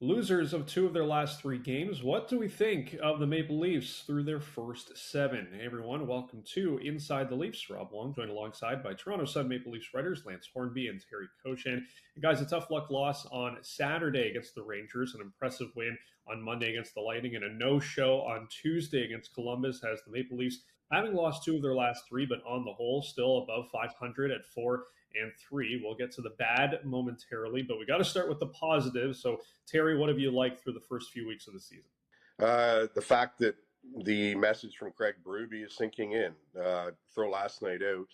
Losers of two of their last three games. What do we think of the Maple Leafs through their first seven? Hey everyone, welcome to Inside the Leafs. Rob Wong, joined alongside by Toronto Sun Maple Leafs writers Lance Hornby and Terry Koshan. And guys, a tough luck loss on Saturday against the Rangers, an impressive win on Monday against the Lightning, and a no-show on Tuesday against Columbus has the Maple Leafs having lost two of their last three, but on the whole, still above 500 at 4-3. We'll get to the bad momentarily, but we got to start with the positive. So Terry, what have you liked through the first few weeks of the season? The fact that the message from Craig Berube is sinking in. Throw last night out,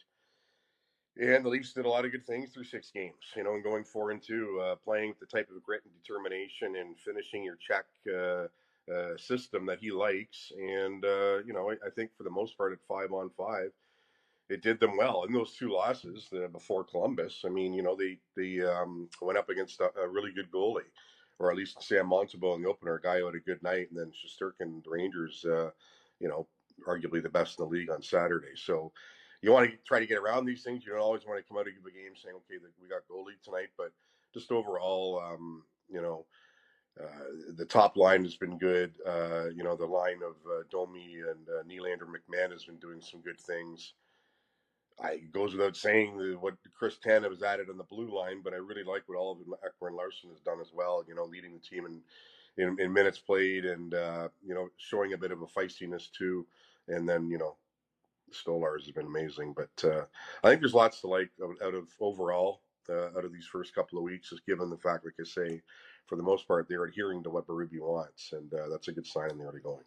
and the Leafs did a lot of good things through 6 games. And going 4-2, playing with the type of grit and determination, and finishing your check system that he likes. And I think for the most part, at 5-on-5, it did them well. In those two losses before Columbus, I mean, they went up against a really good goalie, or at least Sam Montembeault in the opener, a guy who had a good night, and then Shesterkin, the Rangers, arguably the best in the league on Saturday. So you want to try to get around these things. You don't always want to come out of a game saying, okay, we got goalie tonight, but just overall, the top line has been good. The line of Domi and Nylander McMahon has been doing some good things. It goes without saying what Chris Tanev has added on the blue line, but I really like what Oliver Ekman Larsson has done as well. Leading the team in minutes played, and showing a bit of a feistiness too. And then Stolarz has been amazing. But I think there's lots to like out of overall out of these first couple of weeks, just given the fact, like I say, for the most part, they're adhering to what Berube wants, and that's a good sign in the early going.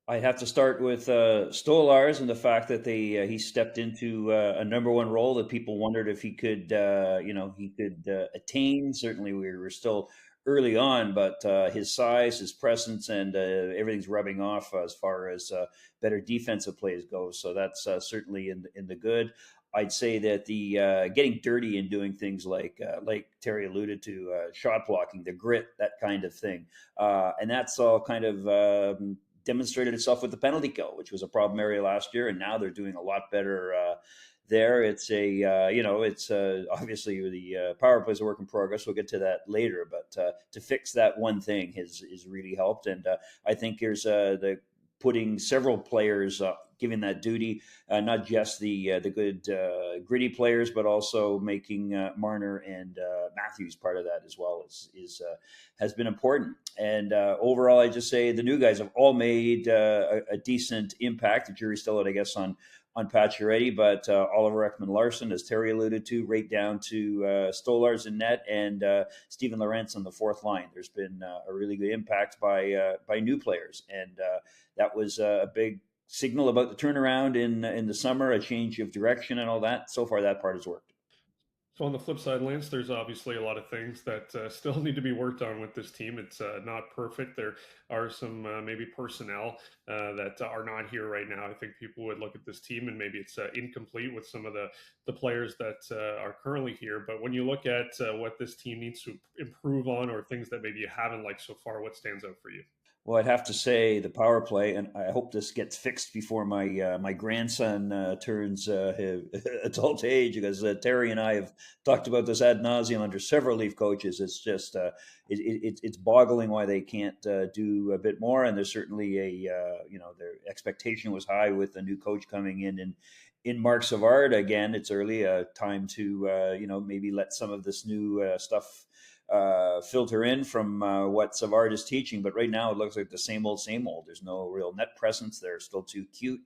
I'd have to start with Stolarz and the fact that he stepped into a number one role that people wondered if he could attain. Certainly, we were still early on, but his size, his presence, and everything's rubbing off as far as better defensive plays go. So that's certainly in the good. I'd say that the getting dirty and doing things like Terry alluded to, shot blocking, the grit, that kind of thing, and that's all kind of demonstrated itself with the penalty kill, which was a problem area last year, and now they're doing a lot better there. It's obviously the power play is a work in progress. We'll get to that later, but to fix that one thing has really helped, and I think here's the putting several players giving that duty, not just the good gritty players, but also making Marner and Matthews part of that as well has been important. And overall, I just say the new guys have all made a decent impact. The jury's still out, I guess, on Pacioretty, but Oliver Ekman Larsson, as Terry alluded to, right down to Stolarz in net, and Steven Lorentz on the fourth line. There's been a really good impact by new players, and that was a big signal about the turnaround in the summer, a change of direction, and all that. So far, that part has worked. So on the flip side, Lance, there's obviously a lot of things that still need to be worked on with this team. It's not perfect. There are some maybe personnel that are not here right now. I think people would look at this team and maybe it's incomplete with some of the players that are currently here. But when you look at what this team needs to improve on, or things that maybe you haven't liked so far, what stands out for you? Well, I'd have to say the power play, and I hope this gets fixed before my grandson turns adult age, because Terry and I have talked about this ad nauseum under several Leaf coaches. It's just it's boggling why they can't do a bit more. And there's certainly their expectation was high with the new coach coming in Mark Savard. Again, it's early, time to maybe let some of this new stuff filter in from what Savard is teaching. But right now, it looks like the same old, same old. There's no real net presence. They're still too cute,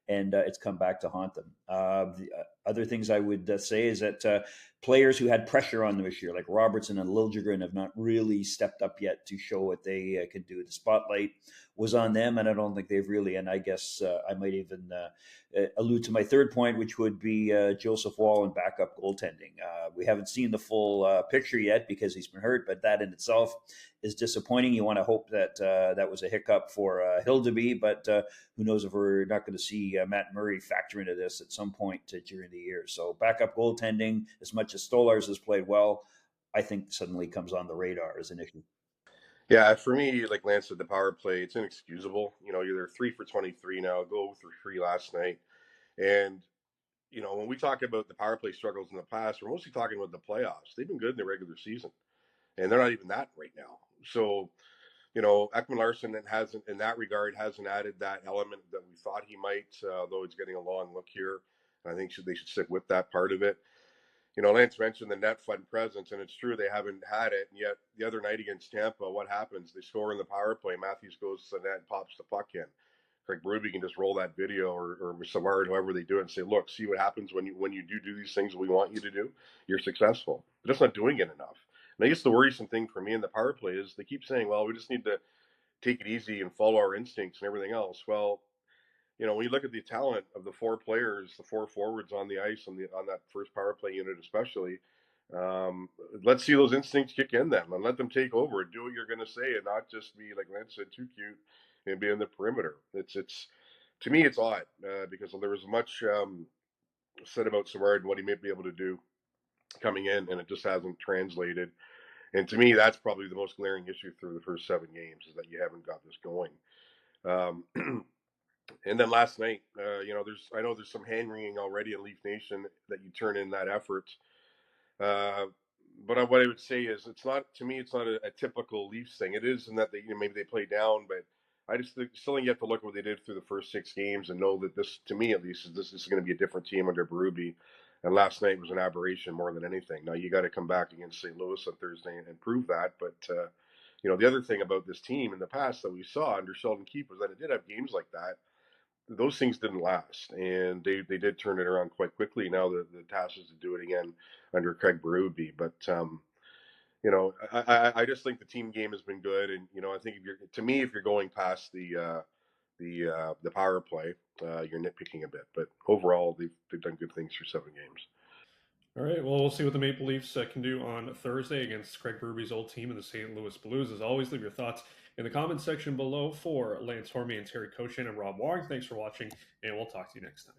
and it's come back to haunt them. The other things I would say is that players who had pressure on them this year, like Robertson and Liljegren, have not really stepped up yet to show what they can do. The spotlight was on them, and I don't think they've really. And I guess I might even allude to my third point, which would be Joseph Wall and backup goaltending. We haven't seen the full picture yet because he's been hurt, but that in itself is disappointing. You want to hope that that was a hiccup for Hildeby, but who knows if we're not going to see Matt Murray factor into this at some point during the year. So backup goaltending, as much as Stolarz has played well, I think suddenly comes on the radar as an issue. Yeah, for me, like Lance said, the power play, it's inexcusable. You're 3 for 23 now, go for 3 last night. And, when we talk about the power play struggles in the past, we're mostly talking about the playoffs. They've been good in the regular season, and they're not even that right now. So, Ekman Larson hasn't, in that regard, hasn't added that element that we thought he might, though he's getting a long look here. I think they should stick with that part of it. Lance mentioned the net front presence, and it's true they haven't had it. And yet, the other night against Tampa, what happens? They score in the power play. Matthews goes to the net and pops the puck in. Craig Berube can just roll that video, or Savard, however they do it, and say, "Look, see what happens when you do these things we want you to do. You're successful." But that's not doing it enough. And I guess the worrisome thing for me in the power play is they keep saying, "Well, we just need to take it easy and follow our instincts and everything else." Well, when you look at the talent of the four players, the four forwards on the ice on that first power play unit, especially, let's see those instincts kick in them and let them take over and do what you're going to say and not just be, like Lance said, too cute and be in the perimeter. It's to me, it's odd because there was much said about Savard and what he may be able to do coming in, and it just hasn't translated. And to me, that's probably the most glaring issue through the first 7 games is that you haven't got this going. And then last night, I know there's some hand wringing already in Leaf Nation that you turn in that effort. But what I would say is, it's not a typical Leafs thing. It is in that maybe they play down, but I just still think you have to look at what they did through the first 6 games and know that this, to me at least, this is going to be a different team under Berube. And last night was an aberration more than anything. Now you got to come back against St. Louis on Thursday and prove that. But the other thing about this team in the past that we saw under Sheldon Keefe was that it did have games like that. Those things didn't last, and they did turn it around quite quickly. Now the task is to do it again under Craig Berube. But I just think the team game has been good, and I think if you're going past the power play, you're nitpicking a bit. But overall, they've done good things for 7 games. All right. Well, we'll see what the Maple Leafs can do on Thursday against Craig Berube's old team in the St. Louis Blues. As always, leave your thoughts in the comments section below. For Lance Hornby and Terry Koshan and Rob Wong, thanks for watching, and we'll talk to you next time.